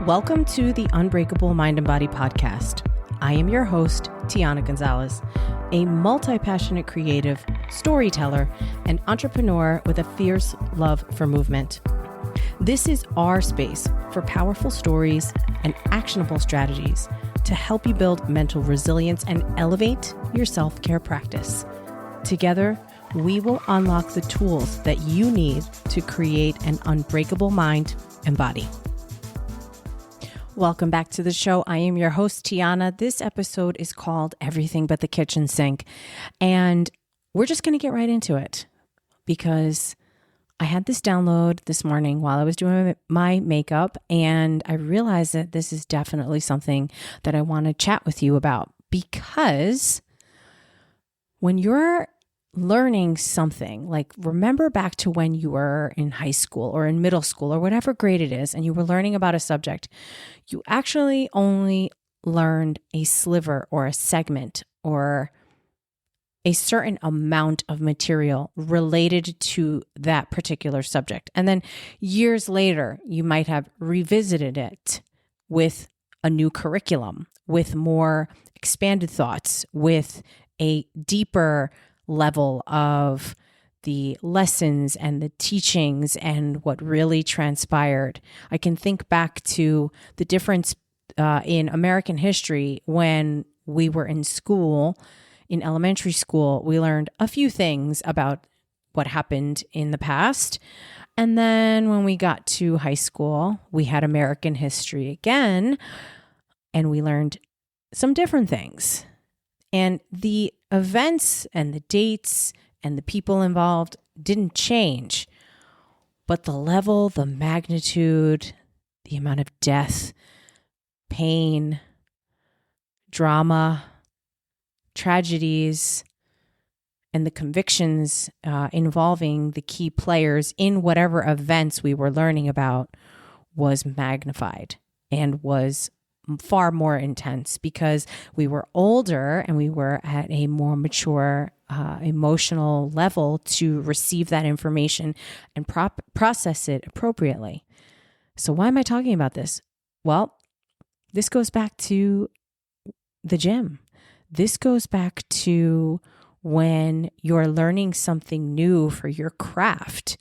Welcome to the Unbreakable Mind and Body podcast. I am your host, Tiana Gonzalez, a multi-passionate creative, storyteller, and entrepreneur with a fierce love for movement. This is our space for powerful stories and actionable strategies to help you build mental resilience and elevate your self-care practice. Together, we will unlock the tools that you need to create an unbreakable mind and body. Welcome back to the show. I am your host, Tiana. This episode is called Everything But the Kitchen Sink. And we're just going to get right into it because I had this download this morning while I was doing my makeup, and I realized that this is definitely something that I want to chat with you about, because when you're learning something, like remember back to when you were in high school or in middle school or whatever grade it is, and you were learning about a subject, you actually only learned a sliver or a segment or a certain amount of material related to that particular subject. And then years later, you might have revisited it with a new curriculum, with more expanded thoughts, with a deeper level of the lessons and the teachings and what really transpired. I can think back to the difference in American history when we were in school. In elementary school, we learned a few things about what happened in the past. And then when we got to high school, we had American history again, and we learned some different things. And the events and the dates and the people involved didn't change, but the level, the magnitude, the amount of death, pain, drama, tragedies, and the convictions involving the key players in whatever events we were learning about was magnified and was far more intense because we were older and we were at a more mature emotional level to receive that information and process it appropriately. So why am I talking about this? Well, this goes back to the gym. This goes back to when you're learning something new for your craft.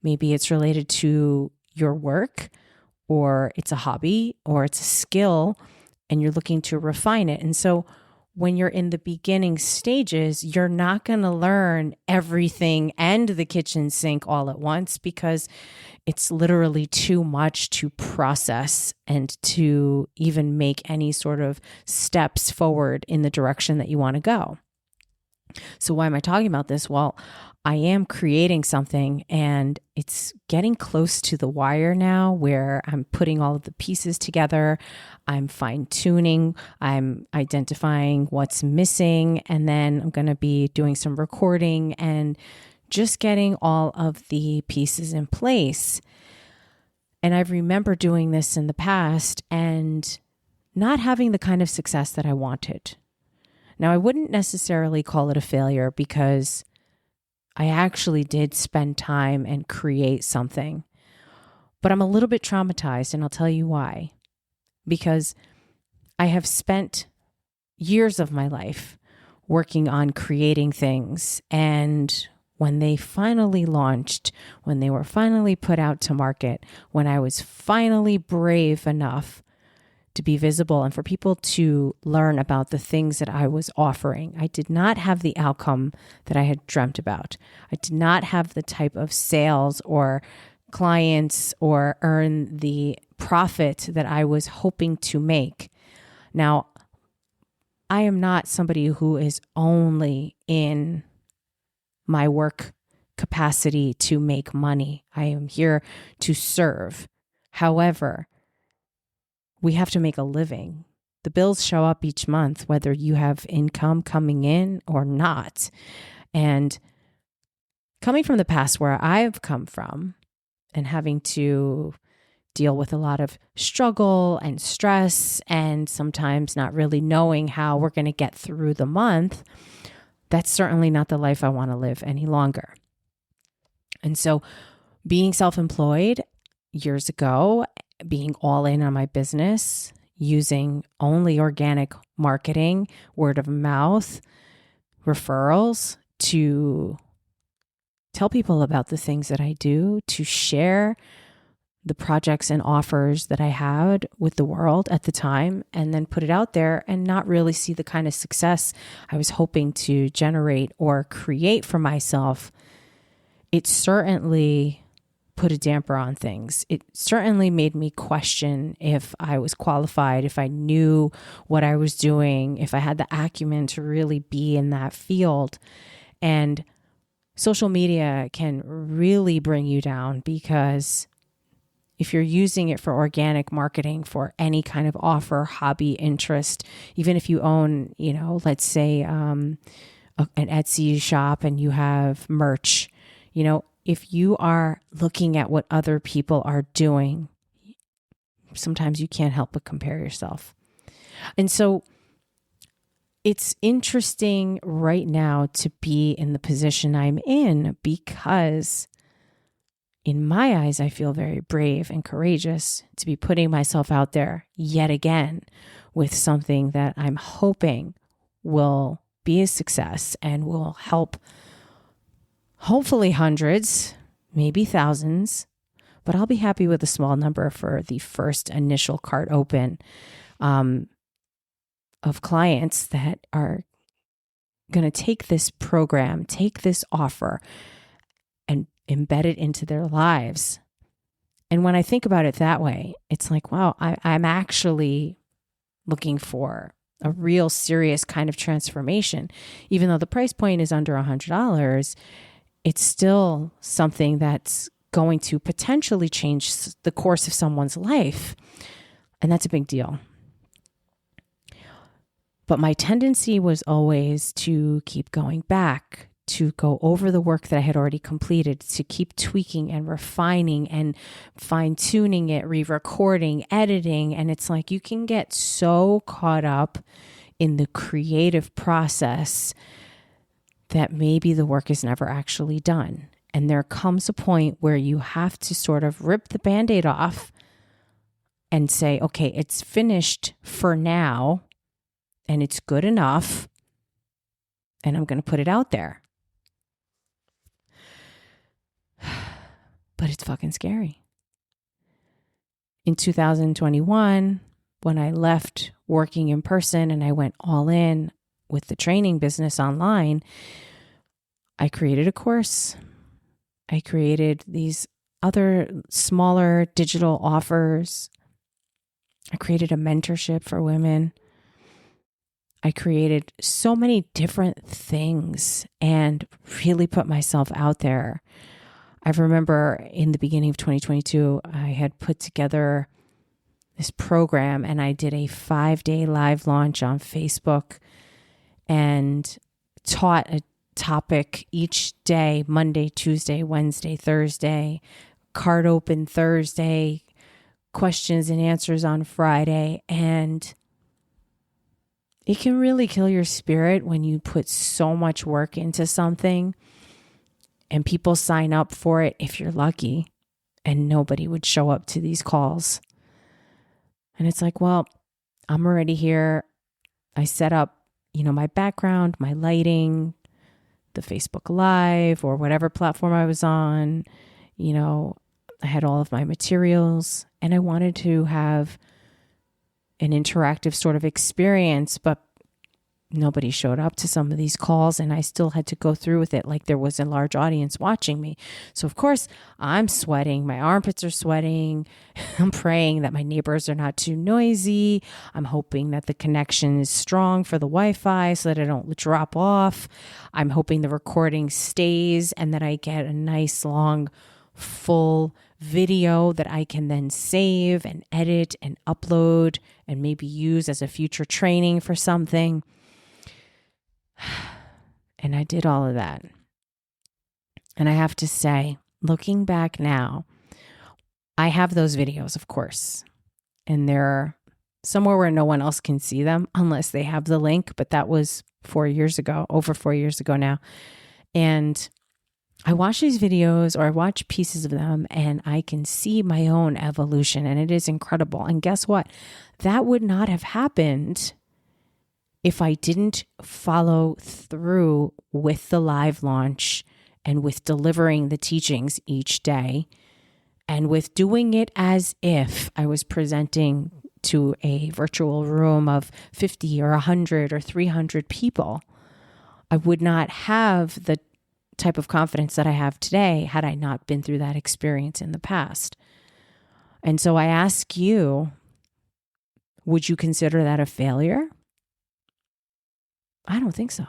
Maybe it's related to your work, or it's a hobby, or it's a skill, and you're looking to refine it. And so when you're in the beginning stages, you're not going to learn everything and the kitchen sink all at once because it's literally too much to process and to even make any sort of steps forward in the direction that you want to go. So why am I talking about this? Well, I am creating something and it's getting close to the wire now where I'm putting all of the pieces together. I'm fine-tuning. I'm identifying what's missing. And then I'm going to be doing some recording and just getting all of the pieces in place. And I remember doing this in the past and not having the kind of success that I wanted. Now, I wouldn't necessarily call it a failure because I actually did spend time and create something, but I'm a little bit traumatized, and I'll tell you why. Because I have spent years of my life working on creating things, and when they finally launched, when they were finally put out to market, when I was finally brave enough to be visible and for people to learn about the things that I was offering, I did not have the outcome that I had dreamt about. I did not have the type of sales or clients or earn the profit that I was hoping to make. Now, I am not somebody who is only in my work capacity to make money. I am here to serve. However, we have to make a living. The bills show up each month, whether you have income coming in or not. And coming from the past where I've come from and having to deal with a lot of struggle and stress and sometimes not really knowing how we're going to get through the month, that's certainly not the life I want to live any longer. And so being self-employed years ago being all in on my business, using only organic marketing, word of mouth, referrals to tell people about the things that I do, to share the projects and offers that I had with the world at the time, and then put it out there and not really see the kind of success I was hoping to generate or create for myself. It certainly put a damper on things. It certainly made me question if I was qualified, if I knew what I was doing, if I had the acumen to really be in that field. And social media can really bring you down, because if you're using it for organic marketing for any kind of offer, hobby, interest, even if you own, let's say an Etsy shop and you have merch, if you are looking at what other people are doing, sometimes you can't help but compare yourself. And so it's interesting right now to be in the position I'm in, because in my eyes, I feel very brave and courageous to be putting myself out there yet again with something that I'm hoping will be a success and will help hopefully hundreds, maybe thousands, but I'll be happy with a small number for the first initial cart open of clients that are going to take this program, take this offer, and embed it into their lives. And when I think about it that way, it's like, wow, I'm actually looking for a real serious kind of transformation. Even though the price point is under $100, it's still something that's going to potentially change the course of someone's life. And that's a big deal. But my tendency was always to keep going back, to go over the work that I had already completed, to keep tweaking and refining and fine-tuning it, re-recording, editing. And it's like you can get so caught up in the creative process that maybe the work is never actually done. And there comes a point where you have to sort of rip the Band-Aid off and say, okay, it's finished for now and it's good enough, and I'm going to put it out there. But it's fucking scary. In 2021, when I left working in person and I went all in with the training business online, I created a course. I created these other smaller digital offers. I created a mentorship for women. I created so many different things and really put myself out there. I remember in the beginning of 2022, I had put together this program and I did a 5-day live launch on Facebook and taught a topic each day, Monday, Tuesday, Wednesday, Thursday, card open Thursday, questions and answers on Friday. And it can really kill your spirit when you put so much work into something and people sign up for it if you're lucky, and nobody would show up to these calls. And it's like, well, I'm already here. I set up, my background, my lighting, the Facebook Live or whatever platform I was on. I had all of my materials and I wanted to have an interactive sort of experience, but nobody showed up to some of these calls and I still had to go through with it like there was a large audience watching me. So of course I'm sweating, my armpits are sweating. I'm praying that my neighbors are not too noisy. I'm hoping that the connection is strong for the Wi-Fi so that I don't drop off. I'm hoping the recording stays and that I get a nice long full video that I can then save and edit and upload and maybe use as a future training for something. And I did all of that. And I have to say, looking back now, I have those videos, of course, and they're somewhere where no one else can see them unless they have the link. But that was 4 years ago, over 4 years ago now. And I watch these videos or I watch pieces of them and I can see my own evolution, and it is incredible. And guess what? That would not have happened if I didn't follow through with the live launch and with delivering the teachings each day and with doing it as if I was presenting to a virtual room of 50 or 100 or 300 people. I would not have the type of confidence that I have today had I not been through that experience in the past. And so I ask you, would you consider that a failure? I don't think so.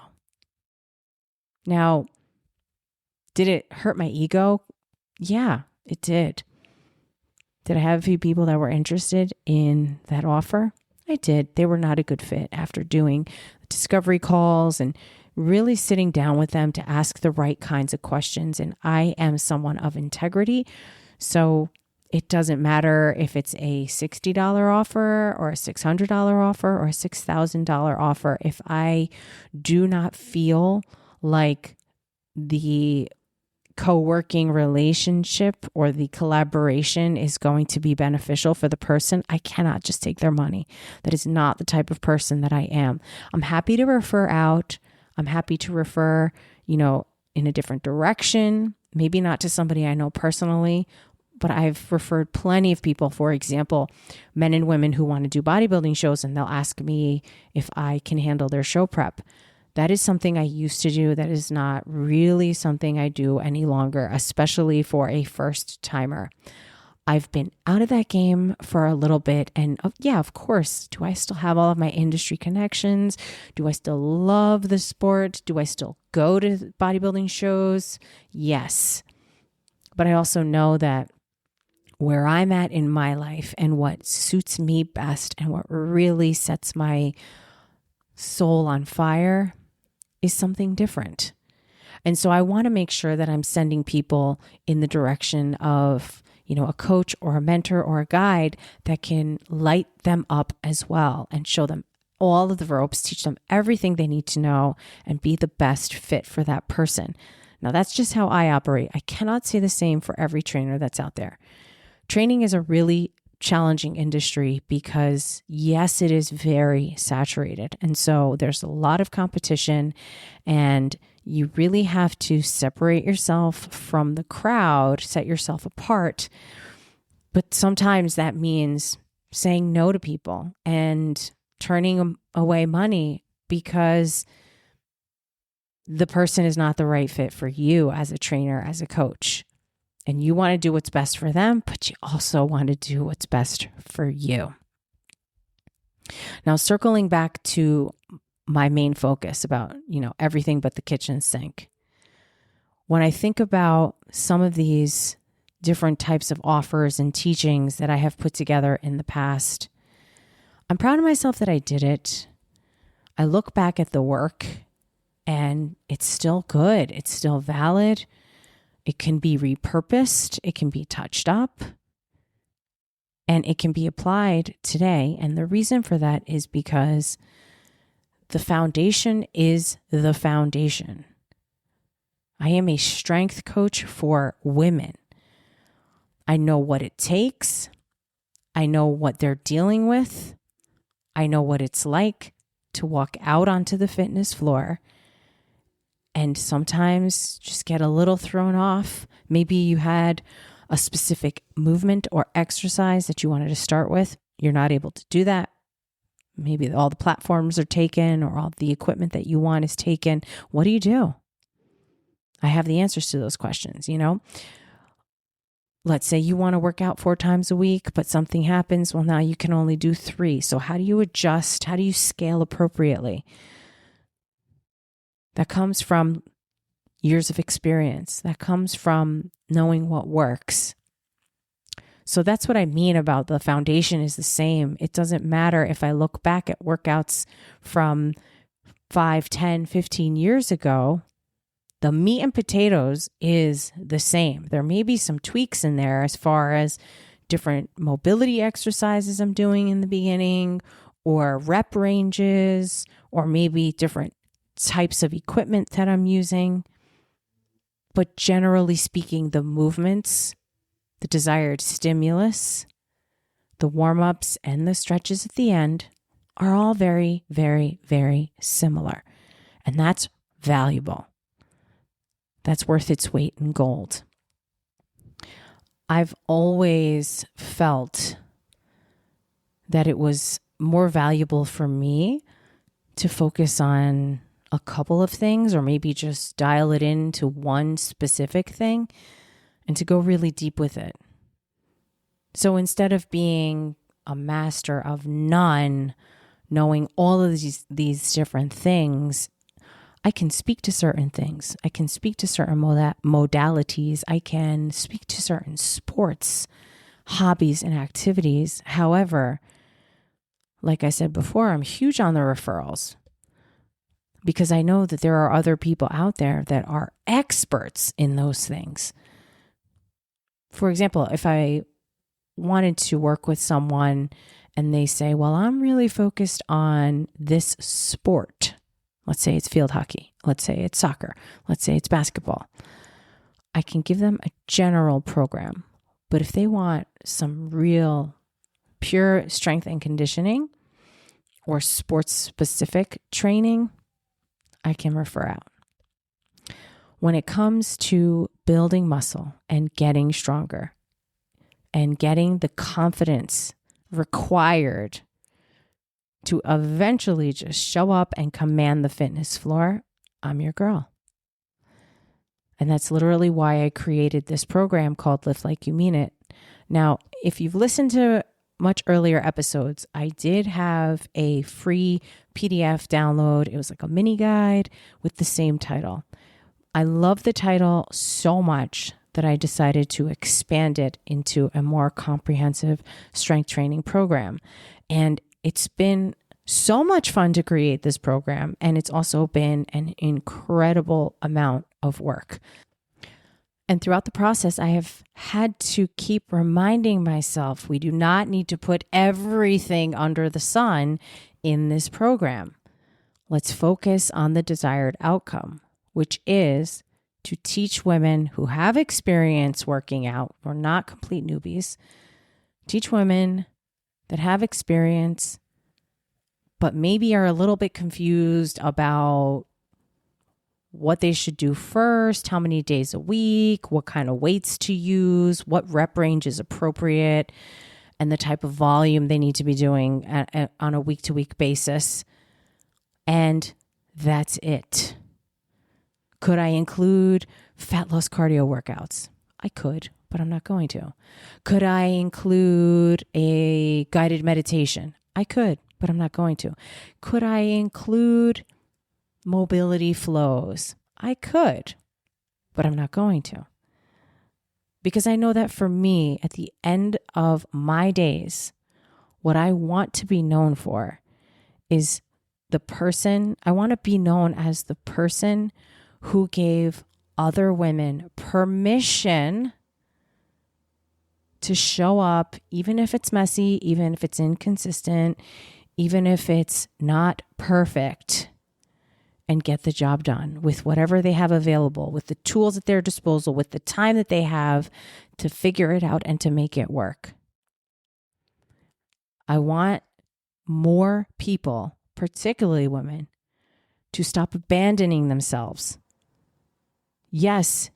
Now, did it hurt my ego? Yeah, it did. Did I have a few people that were interested in that offer? I did. They were not a good fit after doing discovery calls and really sitting down with them to ask the right kinds of questions. And I am someone of integrity. So it doesn't matter if it's a $60 offer or a $600 offer or a $6,000 offer. If I do not feel like the co-working relationship or the collaboration is going to be beneficial for the person, I cannot just take their money. That is not the type of person that I am. I'm happy to refer out. I'm happy to refer, in a different direction, maybe not to somebody I know personally, but I've referred plenty of people, for example, men and women who want to do bodybuilding shows, and they'll ask me if I can handle their show prep. That is something I used to do. That is not really something I do any longer, especially for a first timer. I've been out of that game for a little bit. And yeah, of course, do I still have all of my industry connections? Do I still love the sport? Do I still go to bodybuilding shows? Yes. But I also know that where I'm at in my life and what suits me best and what really sets my soul on fire is something different. And so I want to make sure that I'm sending people in the direction of, a coach or a mentor or a guide that can light them up as well and show them all of the ropes, teach them everything they need to know, and be the best fit for that person. Now, that's just how I operate. I cannot say the same for every trainer that's out there. Training is a really challenging industry because, yes, it is very saturated. And so there's a lot of competition, and you really have to separate yourself from the crowd, set yourself apart. But sometimes that means saying no to people and turning away money because the person is not the right fit for you as a trainer, as a coach. And you want to do what's best for them, but you also want to do what's best for you. Now, circling back to my main focus about, everything but the kitchen sink. When I think about some of these different types of offers and teachings that I have put together in the past, I'm proud of myself that I did it. I look back at the work and it's still good. It's still valid. It can be repurposed. It can be touched up. And it can be applied today. And the reason for that is because the foundation is the foundation. I am a strength coach for women. I know what it takes. I know what they're dealing with. I know what it's like to walk out onto the fitness floor and sometimes just get a little thrown off. Maybe you had a specific movement or exercise that you wanted to start with. You're not able to do that. Maybe all the platforms are taken or all the equipment that you want is taken. What do you do? I have the answers to those questions, Let's say you want to work out 4 times a week, but something happens. Well, now you can only do 3. So how do you adjust? How do you scale appropriately? That comes from years of experience. That comes from knowing what works. So that's what I mean about the foundation is the same. It doesn't matter if I look back at workouts from 5, 10, 15 years ago. The meat and potatoes is the same. There may be some tweaks in there as far as different mobility exercises I'm doing in the beginning, or rep ranges, or maybe different types of equipment that I'm using. But generally speaking, the movements, the desired stimulus, the warm-ups, and the stretches at the end are all very, very, very similar. And that's valuable. That's worth its weight in gold. I've always felt that it was more valuable for me to focus on a couple of things, or maybe just dial it into one specific thing and to go really deep with it. So instead of being a master of none, knowing all of these different things, I can speak to certain things. I can speak to certain modalities. I can speak to certain sports, hobbies, and activities. However, like I said before, I'm huge on the referrals because I know that there are other people out there that are experts in those things. For example, if I wanted to work with someone and they say, well, I'm really focused on this sport. Let's say it's field hockey. Let's say it's soccer. Let's say it's basketball. I can give them a general program. But if they want some real pure strength and conditioning or sports specific training, I can refer out. When it comes to building muscle and getting stronger and getting the confidence required to eventually just show up and command the fitness floor, I'm your girl. And that's literally why I created this program called Lift Like You Mean It. Now, if you've listened to much earlier episodes, I did have a free PDF download. It was like a mini guide with the same title. I love the title so much that I decided to expand it into a more comprehensive strength training program. And it's been so much fun to create this program, and it's also been an incredible amount of work. And throughout the process, I have had to keep reminding myself we do not need to put everything under the sun in this program. Let's focus on the desired outcome, which is to teach women who have experience working out, we're not complete newbies, teach women that have experience, but maybe are a little bit confused about what they should do first, how many days a week, what kind of weights to use, what rep range is appropriate, and the type of volume they need to be doing on a week-to-week basis. And that's it. Could I include fat loss cardio workouts? I could, but I'm not going to. Could I include a guided meditation? I could, but I'm not going to. Could I include mobility flows? I could, but I'm not going to. Because I know that for me, at the end of my days, what I want to be known for is I want to be known as the person who gave other women permission to show up, even if it's messy, even if it's inconsistent, even if it's not perfect, and get the job done with whatever they have available, with the tools at their disposal, with the time that they have to figure it out and to make it work. I want more people, particularly women, to stop abandoning themselves. Yes,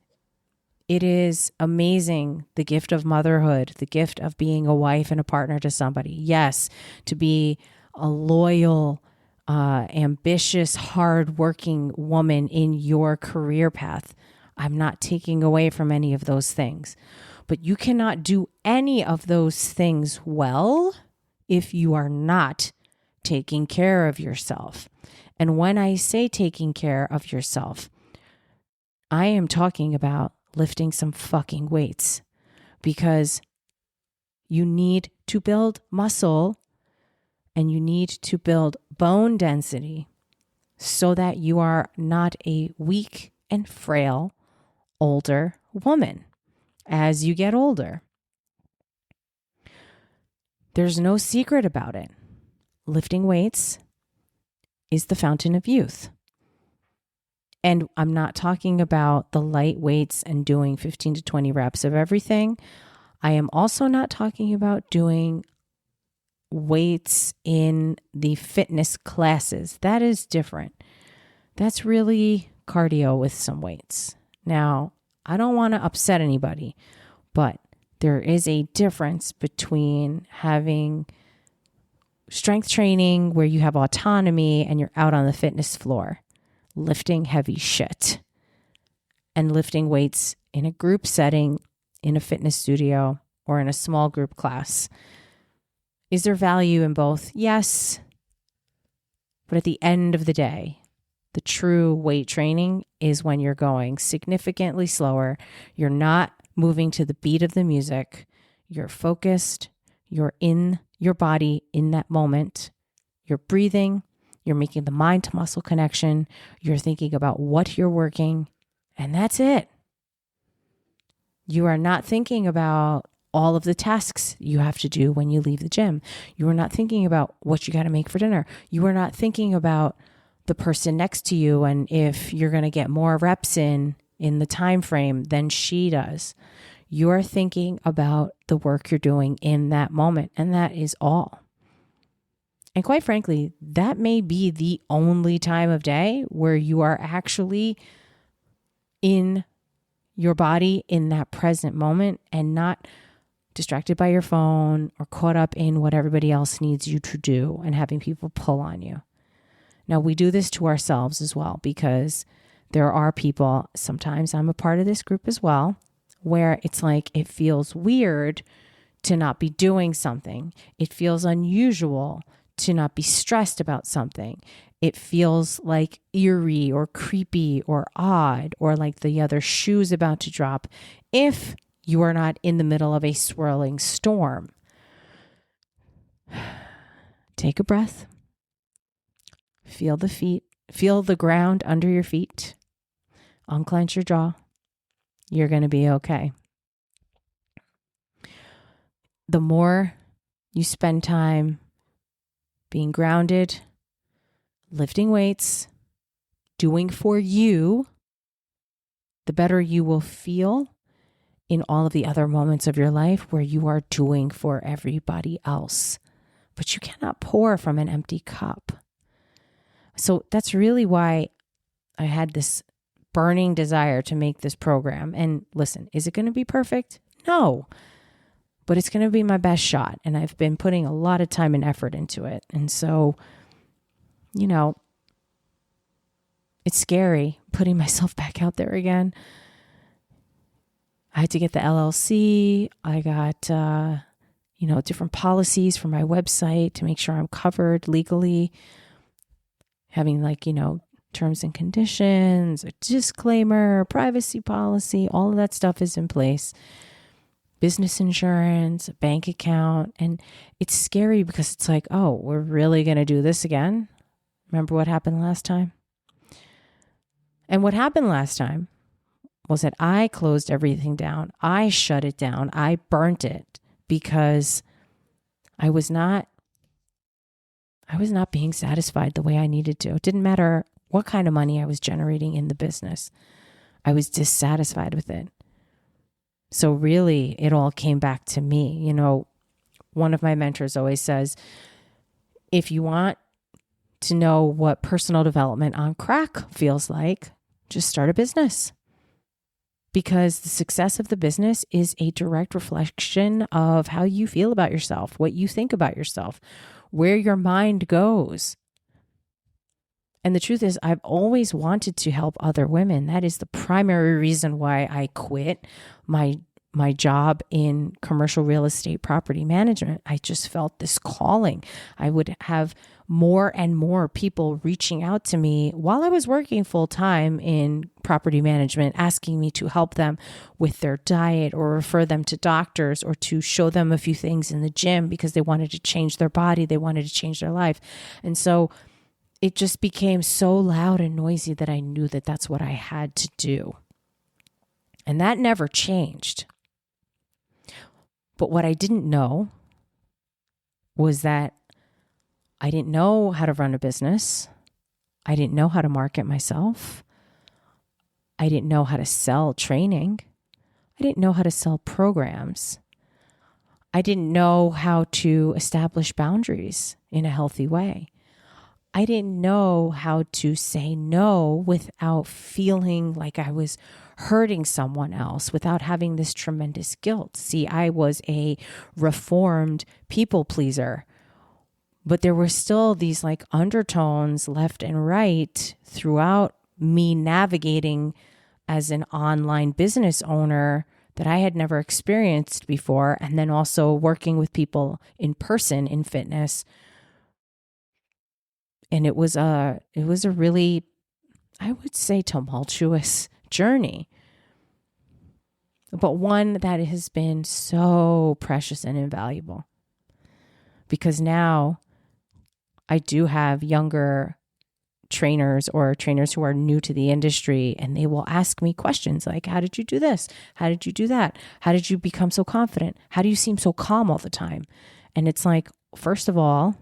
it is amazing, the gift of motherhood, the gift of being a wife and a partner to somebody. Yes, to be a loyal, ambitious, hardworking woman in your career path. I'm not taking away from any of those things. But you cannot do any of those things well if you are not taking care of yourself. And when I say taking care of yourself, I am talking about lifting some fucking weights, because you need to build muscle and you need to build bone density so that you are not a weak and frail older woman as you get older. There's no secret about it. Lifting weights is the fountain of youth. And I'm not talking about the light weights and doing 15 to 20 reps of everything. I am also not talking about doing weights in the fitness classes. That is different. That's really cardio with some weights. Now, I don't want to upset anybody, but there is a difference between having strength training where you have autonomy and you're out on the fitness floor lifting heavy shit, and lifting weights in a group setting in a fitness studio or in a small group class. Is there value in both? Yes. But at the end of the day, the true weight training is when you're going significantly slower. You're not moving to the beat of the music. You're focused. You're in your body in that moment. You're breathing. You're making the mind to muscle connection. You're thinking about what you're working. And that's it. You are not thinking about all of the tasks you have to do when you leave the gym. You are not thinking about what you got to make for dinner. You are not thinking about the person next to you and if you're going to get more reps in the time frame than she does. You're thinking about the work you're doing in that moment, and that is all. And quite frankly, that may be the only time of day where you are actually in your body in that present moment and not distracted by your phone or caught up in what everybody else needs you to do and having people pull on you. Now, we do this to ourselves as well, because there are people, sometimes I'm a part of this group as well, where it's like it feels weird to not be doing something. It feels unusual to not be stressed about something. It feels like eerie or creepy or odd, or like the other shoe's about to drop if you are not in the middle of a swirling storm. Take a breath. Feel the feet. Feel the ground under your feet. Unclench your jaw. You're going to be okay. The more you spend time being grounded, lifting weights, doing for you, the better you will feel in all of the other moments of your life where you are doing for everybody else. But you cannot pour from an empty cup. So that's really why I had this burning desire to make this program. And listen, is it going to be perfect? No. But it's going to be my best shot. And I've been putting a lot of time and effort into it. And so, it's scary putting myself back out there again. I had to get the LLC. I got, different policies for my website to make sure I'm covered legally. Having terms and conditions, a disclaimer, privacy policy, all of that stuff is in place. Business insurance, a bank account. And it's scary because it's like, oh, we're really going to do this again? Remember what happened last time? And what happened last time was that I closed everything down. I shut it down. I burnt it because I was not being satisfied the way I needed to. It didn't matter what kind of money I was generating in the business. I was dissatisfied with it. So really, it all came back to me. One of my mentors always says, if you want to know what personal development on crack feels like, just start a business. Because the success of the business is a direct reflection of how you feel about yourself, what you think about yourself, where your mind goes. And the truth is, I've always wanted to help other women. That is the primary reason why I quit my job in commercial real estate property management. I just felt this calling. I would have more and more people reaching out to me while I was working full time in property management, asking me to help them with their diet or refer them to doctors or to show them a few things in the gym because they wanted to change their body. They wanted to change their life. And so it just became so loud and noisy that I knew that that's what I had to do. And that never changed. But what I didn't know was that I didn't know how to run a business. I didn't know how to market myself. I didn't know how to sell training. I didn't know how to sell programs. I didn't know how to establish boundaries in a healthy way. I didn't know how to say no without feeling like I was hurting someone else, without having this tremendous guilt. See, I was a reformed people pleaser, but there were still these like undertones left and right throughout me navigating as an online business owner that I had never experienced before. And then also working with people in person in fitness. And it was a really, I would say, tumultuous journey, but one that has been so precious and invaluable, because now I do have younger trainers or trainers who are new to the industry, and they will ask me questions like, how did you do this? How did you do that? How did you become so confident? How do you seem so calm all the time? And it's like, first of all,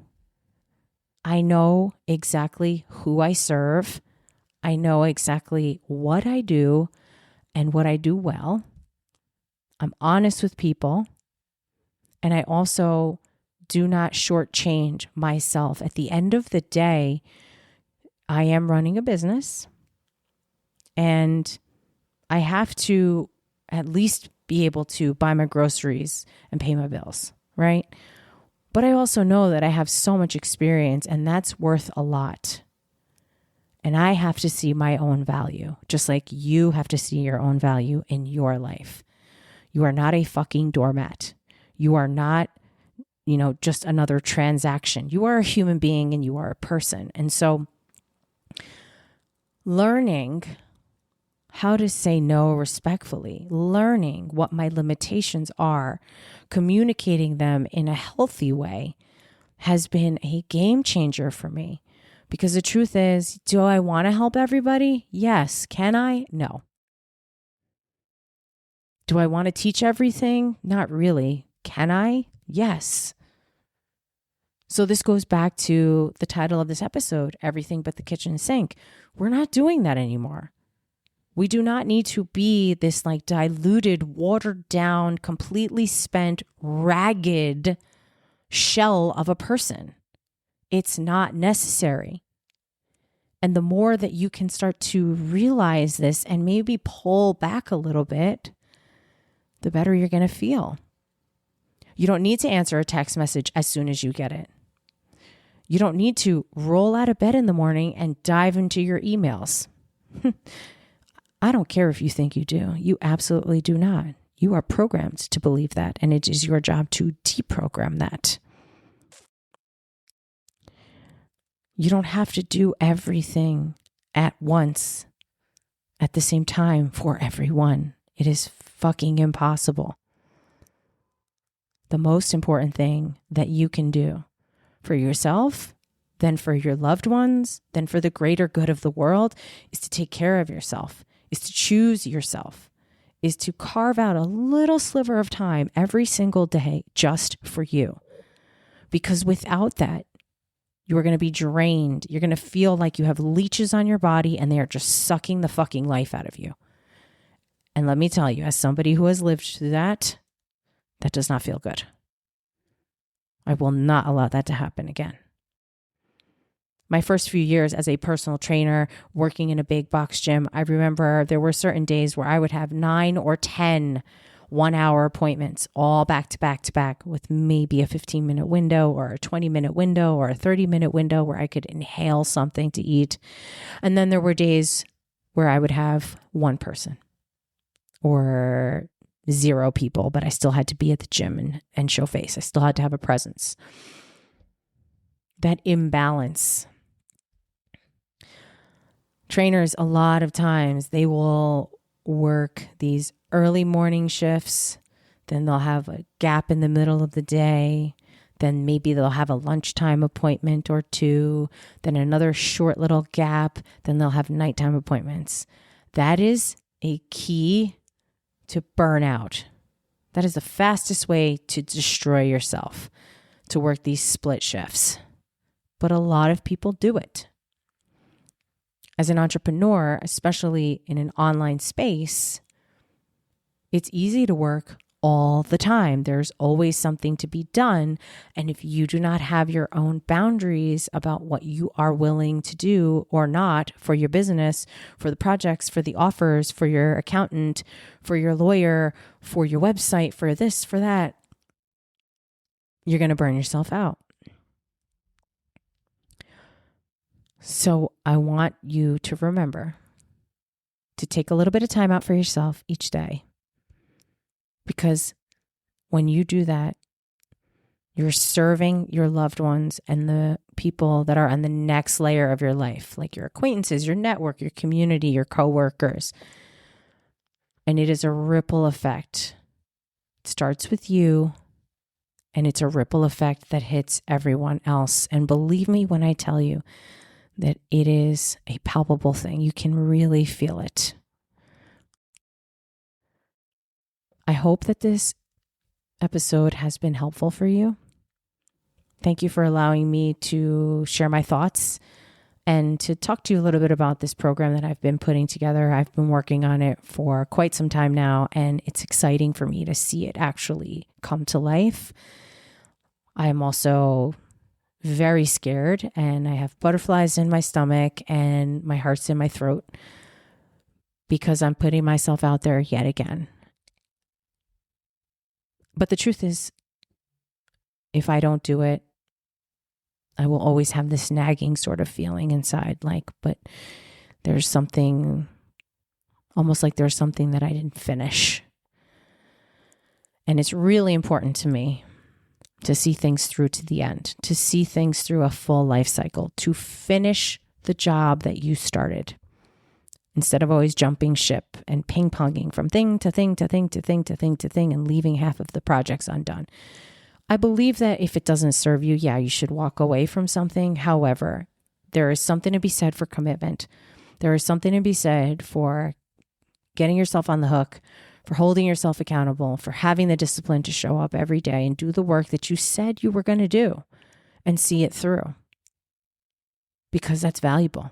I know exactly who I serve. I know exactly what I do and what I do well. I'm honest with people. And I also do not shortchange myself. At the end of the day, I am running a business and I have to at least be able to buy my groceries and pay my bills, right? But I also know that I have so much experience, and that's worth a lot. And I have to see my own value, just like you have to see your own value in your life. You are not a fucking doormat. You are not, just another transaction. You are a human being and you are a person. And so learning how to say no respectfully, learning what my limitations are, communicating them in a healthy way has been a game changer for me. Because the truth is, do I want to help everybody? Yes. Can I? No. Do I want to teach everything? Not really. Can I? Yes. So this goes back to the title of this episode, Everything But the Kitchen Sink. We're not doing that anymore. We do not need to be this like diluted, watered down, completely spent, ragged shell of a person. It's not necessary. And the more that you can start to realize this and maybe pull back a little bit, the better you're going to feel. You don't need to answer a text message as soon as you get it. You don't need to roll out of bed in the morning and dive into your emails. I don't care if you think you do. You absolutely do not. You are programmed to believe that, and it is your job to deprogram that. You don't have to do everything at once, at the same time for everyone. It is fucking impossible. The most important thing that you can do for yourself, then for your loved ones, then for the greater good of the world, is to take care of yourself, is to choose yourself, is to carve out a little sliver of time every single day just for you. Because without that, you are going to be drained. You're going to feel like you have leeches on your body and they are just sucking the fucking life out of you. And let me tell you, as somebody who has lived through that, that does not feel good. I will not allow that to happen again. My first few years as a personal trainer working in a big box gym, I remember there were certain days where I would have 9 or 10 1-hour appointments all back to back to back with maybe a 15-minute window or a 20-minute window or a 30-minute window where I could inhale something to eat. And then there were days where I would have one person or 0 people, but I still had to be at the gym and show face. I still had to have a presence. That imbalance. Trainers, a lot of times, they will work these early morning shifts, then they'll have a gap in the middle of the day, then maybe they'll have a lunchtime appointment or 2, then another short little gap, then they'll have nighttime appointments. That is a key to burnout. That is the fastest way to destroy yourself, to work these split shifts. But a lot of people do it. as an entrepreneur, especially in an online space, it's easy to work all the time. There's always something to be done. And if you do not have your own boundaries about what you are willing to do or not for your business, for the projects, for the offers, for your accountant, for your lawyer, for your website, for this, for that, you're going to burn yourself out. So I want you to remember to take a little bit of time out for yourself each day. Because when you do that, you're serving your loved ones and the people that are on the next layer of your life, like your acquaintances, your network, your community, your coworkers. And it is a ripple effect. It starts with you, and it's a ripple effect that hits everyone else. And believe me when I tell you that it is a palpable thing. You can really feel it. I hope that this episode has been helpful for you. Thank you for allowing me to share my thoughts and to talk to you a little bit about this program that I've been putting together. I've been working on it for quite some time now, and it's exciting for me to see it actually come to life. I am also very scared, and I have butterflies in my stomach and my heart's in my throat because I'm putting myself out there yet again. But the truth is, if I don't do it, I will always have this nagging sort of feeling inside, but there's something, almost like there's something that I didn't finish. And it's really important to me to see things through to the end, to see things through a full life cycle, to finish the job that you started, instead of always jumping ship and ping-ponging from thing to thing to thing to thing to thing to thing and leaving half of the projects undone. I believe that if it doesn't serve you, you should walk away from something. However, there is something to be said for commitment. There is something to be said for getting yourself on the hook, for holding yourself accountable, for having the discipline to show up every day and do the work that you said you were going to do and see it through, because that's valuable.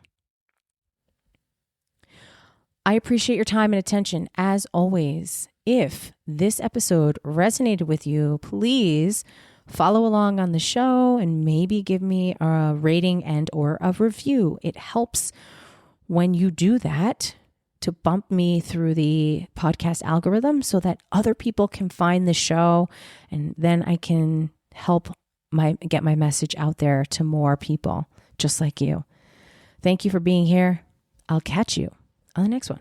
I appreciate your time and attention as always. If this episode resonated with you, please follow along on the show and maybe give me a rating and or a review. It helps when you do that to bump me through the podcast algorithm so that other people can find the show, and then I can help get my message out there to more people just like you. Thank you for being here. I'll catch you on the next one.